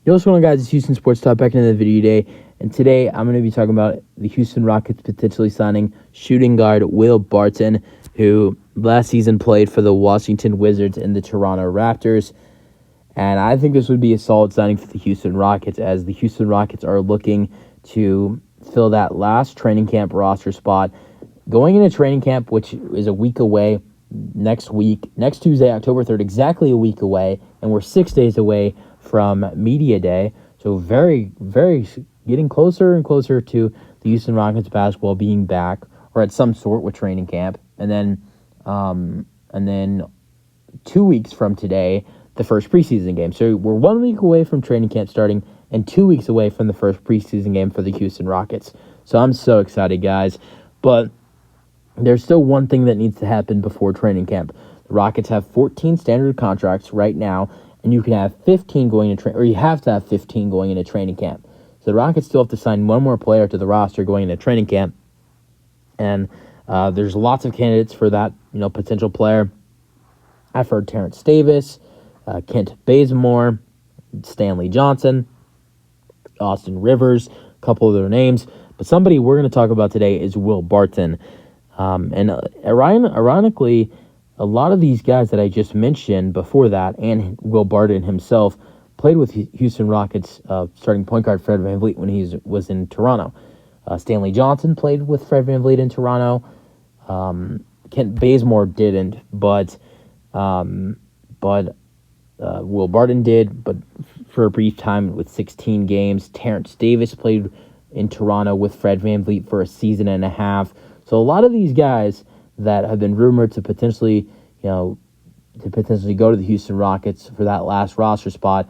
Yo, what's going on, guys? It's Houston Sports Talk back into the video today. And today I'm going to be talking about the Houston Rockets potentially signing shooting guard Will Barton, who last season played for the Washington Wizards and the Toronto Raptors. And I think this would be a solid signing for the Houston Rockets, as the Houston Rockets are looking to fill that last training camp roster spot. Going into training camp, which is a week away, next Tuesday, October 3rd, exactly a week away, and we're 6 days away from Media Day. So very, very getting closer and closer to the Houston Rockets basketball being back, or at some sort with training camp. And then 2 weeks from today, the first preseason game. So we're 1 week away from training camp starting and 2 weeks away from the first preseason game for the Houston Rockets. So I'm so excited, guys. But there's still one thing that needs to happen before training camp. The Rockets have 14 standard contracts right now, and you can have 15 going into or you have to have 15 going into training camp. So the Rockets still have to sign one more player to the roster going into training camp, and there's lots of candidates for that, potential player. I've heard Terrence Davis, Kent Bazemore, Stanley Johnson, Austin Rivers, a couple of their names, but somebody we're going to talk about today is Will Barton. And ironically, a lot of these guys that I just mentioned before that, and Will Barton himself, played with Houston Rockets starting point guard Fred VanVleet when he was in Toronto. Stanley Johnson played with Fred VanVleet in Toronto. Kent Bazemore didn't, but Will Barton did, but for a brief time with 16 games. Terrence Davis played in Toronto with Fred VanVleet for a season and a half. So a lot of these guys that have been rumored to potentially go to the Houston Rockets for that last roster spot,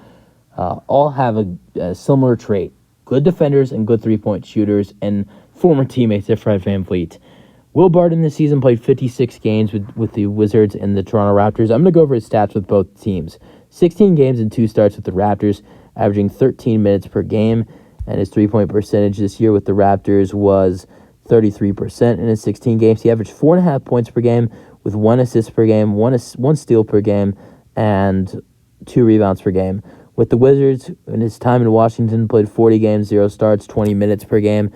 all have a similar trait: good defenders and good three-point shooters, and former teammates of Fred VanVleet. Will Barton this season played 56 games with the Wizards and the Toronto Raptors. I'm going to go over his stats with both teams. 16 games and 2 starts with the Raptors, averaging 13 minutes per game, and his three-point percentage this year with the Raptors was 33% in his 16 games. He averaged 4.5 points per game with 1 assist per game, one steal per game, and 2 rebounds per game. With the Wizards, in his time in Washington, played 40 games, 0 starts, 20 minutes per game,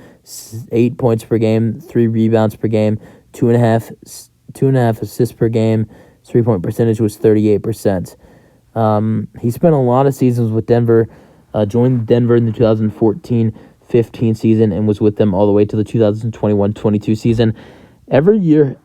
8 points per game, 3 rebounds per game, 2.5 assists per game. His three-point percentage was 38%. He spent a lot of seasons with Denver, joined Denver in the 2014-15 season, and was with them all the way to the 2021-22 season. Every year,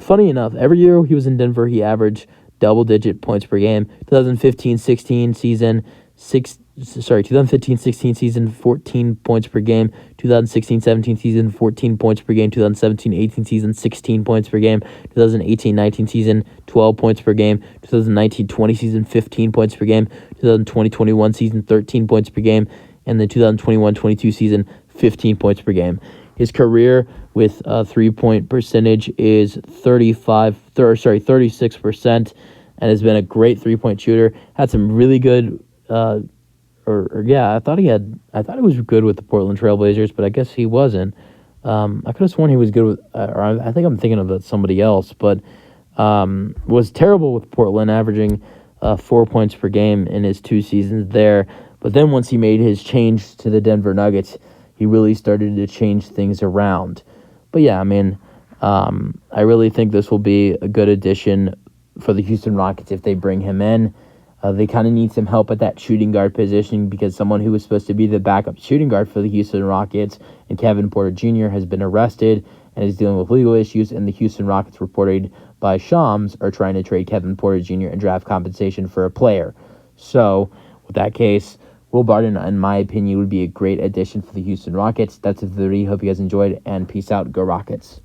funny enough, every year he was in Denver, he averaged double-digit points per game. 2015-16 season, 2015-16 season, 14 points per game. 2016-17 season, 14 points per game. 2017-18 season, 16 points per game. 2018-19 season, 12 points per game. 2019-20 season, 15 points per game. 2020-21 season, 13 points per game. And the 2021-22 season, 15 points per game. His career with three-point percentage is 36%, and has been a great three-point shooter. Had some really good, I thought he was good with the Portland Trailblazers, but I guess he wasn't. I could have sworn he was good with, I think I'm thinking of somebody else, but was terrible with Portland, averaging 4 points per game in his 2 seasons there. But then once he made his change to the Denver Nuggets, he really started to change things around. But yeah, I really think this will be a good addition for the Houston Rockets if they bring him in. They kind of need some help at that shooting guard position, because someone who was supposed to be the backup shooting guard for the Houston Rockets, and Kevin Porter Jr., has been arrested and is dealing with legal issues, and the Houston Rockets, reported by Shams, are trying to trade Kevin Porter Jr. and draft compensation for a player. So, with that case, Will Barton, in my opinion, would be a great addition for the Houston Rockets. That's it for the video. Hope you guys enjoyed, and peace out. Go Rockets.